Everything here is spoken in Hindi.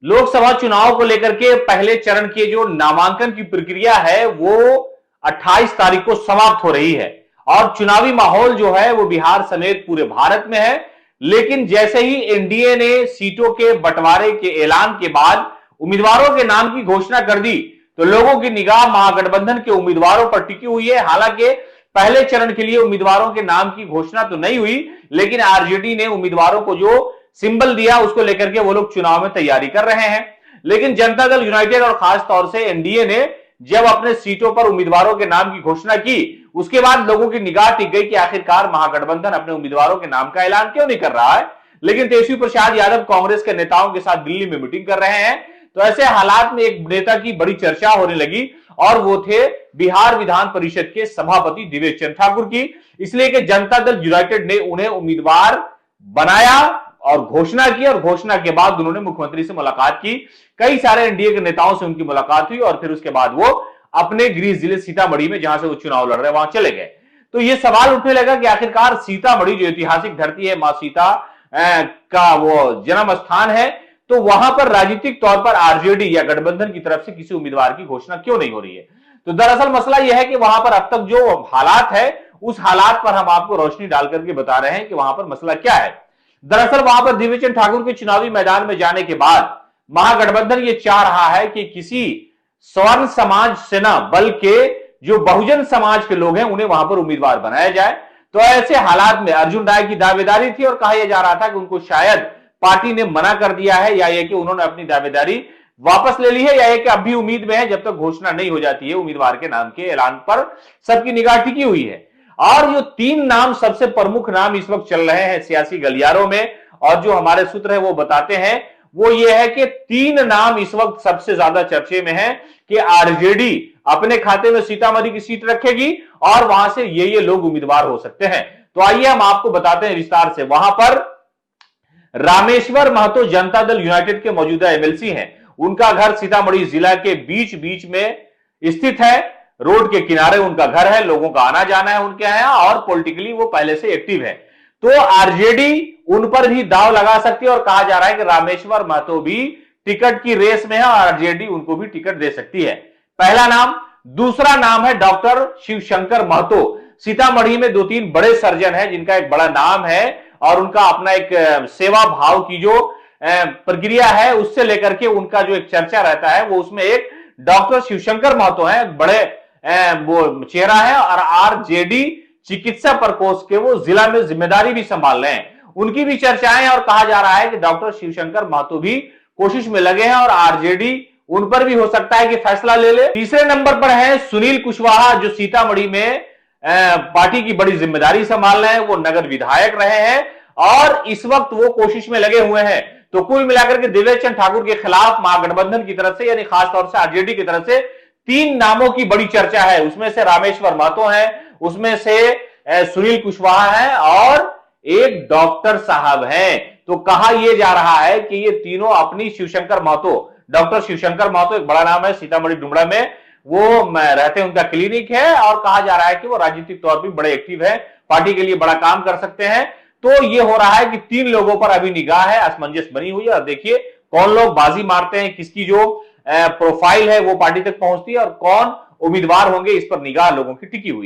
लोकसभा चुनाव को लेकर के पहले चरण के जो नामांकन की प्रक्रिया है वो 28 तारीख को समाप्त हो रही है और चुनावी माहौल जो है वो बिहार समेत पूरे भारत में है। लेकिन जैसे ही एनडीए ने सीटों के बंटवारे के ऐलान के बाद उम्मीदवारों के नाम की घोषणा कर दी तो लोगों की निगाह महागठबंधन के उम्मीदवारों पर टिकी हुई है। हालांकि पहले चरण के लिए उम्मीदवारों के नाम की घोषणा तो नहीं हुई, लेकिन आरजेडी ने उम्मीदवारों को जो सिंबल दिया उसको लेकर के वो लोग चुनाव में तैयारी कर रहे हैं। लेकिन जनता दल यूनाइटेड और खास तौर से एनडीए ने जब अपने सीटों पर उम्मीदवारों के नाम की घोषणा की उसके बाद लोगों की निगाह टिक गई कि आखिरकार महागठबंधन अपने उम्मीदवारों के नाम का ऐलान क्यों नहीं कर रहा है। लेकिन तेजस्वी प्रसाद यादव कांग्रेस के नेताओं के साथ दिल्ली में मीटिंग कर रहे हैं, तो ऐसे हालात में एक नेता की बड़ी चर्चा होने लगी और वो थे बिहार विधान परिषद के सभापति देवेश चंद्र ठाकुर की। इसलिए कि जनता दल यूनाइटेड ने उन्हें उम्मीदवार बनाया और घोषणा की और घोषणा के बाद उन्होंने मुख्यमंत्री से मुलाकात की। कई सारे एनडीए के नेताओं से उनकी मुलाकात हुई और फिर उसके बाद वो अपने गृह जिले सीतामढ़ी में जहां से वो चुनाव लड़ रहे वहां चले गए। तो ये सवाल उठने लगा कि आखिरकार सीतामढ़ी जो ऐतिहासिक धरती है, मां सीता का वो जन्म स्थान है, तो वहां पर राजनीतिक तौर पर आरजेडी या गठबंधन की तरफ से किसी उम्मीदवार की घोषणा क्यों नहीं हो रही है। तो दरअसल मसला यह है कि वहां पर अब तक जो हालात है उस हालात पर हम आपको रोशनी डाल करके बता रहे हैं कि वहां पर मसला क्या है। दरअसल वहां पर देवेश चंद्र ठाकुर के चुनावी मैदान में जाने के बाद महागठबंधन ये चाह रहा है कि किसी स्वर्ण समाज से न बल्कि जो बहुजन समाज के लोग हैं उन्हें वहां पर उम्मीदवार बनाया जाए। तो ऐसे हालात में अर्जुन राय की दावेदारी थी और कहा यह जा रहा था कि उनको शायद पार्टी ने मना कर दिया है या यह कि उन्होंने अपनी दावेदारी वापस ले ली है या कि अब भी उम्मीद में है, जब तक घोषणा नहीं हो जाती है उम्मीदवार के नाम के ऐलान पर सबकी निगाह टिकी हुई है। और जो तीन नाम सबसे प्रमुख नाम इस वक्त चल रहे हैं सियासी गलियारों में और जो हमारे सूत्र है वो बताते हैं वो ये है कि तीन नाम इस वक्त सबसे ज्यादा चर्चे में है कि आरजेडी अपने खाते में सीतामढ़ी की सीट रखेगी और वहां से ये लोग उम्मीदवार हो सकते हैं। तो आइए हम आपको बताते हैं विस्तार से। वहां पर रामेश्वर महतो जनता दल यूनाइटेड के मौजूदा एमएलसी हैं। उनका घर सीतामढ़ी जिला के बीच बीच में स्थित है, रोड के किनारे उनका घर है, लोगों का आना जाना है उनके यहां और पॉलिटिकली वो पहले से एक्टिव है। तो आरजेडी उन पर भी दाव लगा सकती है और कहा जा रहा है कि रामेश्वर महतो भी टिकट की रेस में है और आरजेडी उनको भी टिकट दे सकती है। पहला नाम। दूसरा नाम है डॉक्टर शिवशंकर महतो। सीतामढ़ी में दो तीन बड़े सर्जन हैं जिनका एक बड़ा नाम है और उनका अपना एक सेवा भाव की जो प्रक्रिया है उससे लेकर के उनका जो एक चर्चा रहता है वो उसमें एक डॉक्टर शिवशंकर महतो है, बड़े वो चेहरा है और आरजेडी चिकित्सा प्रकोष्ठ के वो जिला में जिम्मेदारी भी संभाल रहे हैं। उनकी भी चर्चाएं और कहा जा रहा है कि डॉक्टर शिवशंकर महतो भी कोशिश में लगे हैं और आरजेडी उन पर भी हो सकता है कि फैसला ले ले। तीसरे नंबर पर है सुनील कुशवाहा जो सीतामढ़ी में पार्टी की बड़ी जिम्मेदारी संभाल रहे हैं, वो नगर विधायक रहे हैं और इस वक्त वो कोशिश में लगे हुए हैं। तो कुल मिलाकर के देवेश चंद्र ठाकुर के खिलाफ महागठबंधन की तरफ से यानी खासतौर से आरजेडी की तरफ से तीन नामों की बड़ी चर्चा है। उसमें से रामेश्वर महतो है, उसमें से सुनील कुशवाहा है और एक डॉक्टर साहब हैं। तो कहा यह जा रहा है कि ये तीनों अपनी शिवशंकर महतो, डॉक्टर शिवशंकर महतो एक बड़ा नाम है, सीतामढ़ी डुमरा में वो रहते हैं, उनका क्लिनिक है और कहा जा रहा है कि वो राजनीतिक तौर पर बड़े एक्टिव है, पार्टी के लिए बड़ा काम कर सकते हैं। तो ये हो रहा है कि तीन लोगों पर अभी निगाह है, असमंजस बनी हुई है और देखिए कौन लोग बाजी मारते हैं, किसकी जो प्रोफाइल है वो पार्टी तक पहुंचती है और कौन उम्मीदवार होंगे, इस पर निगाह लोगों की टिकी हुई है।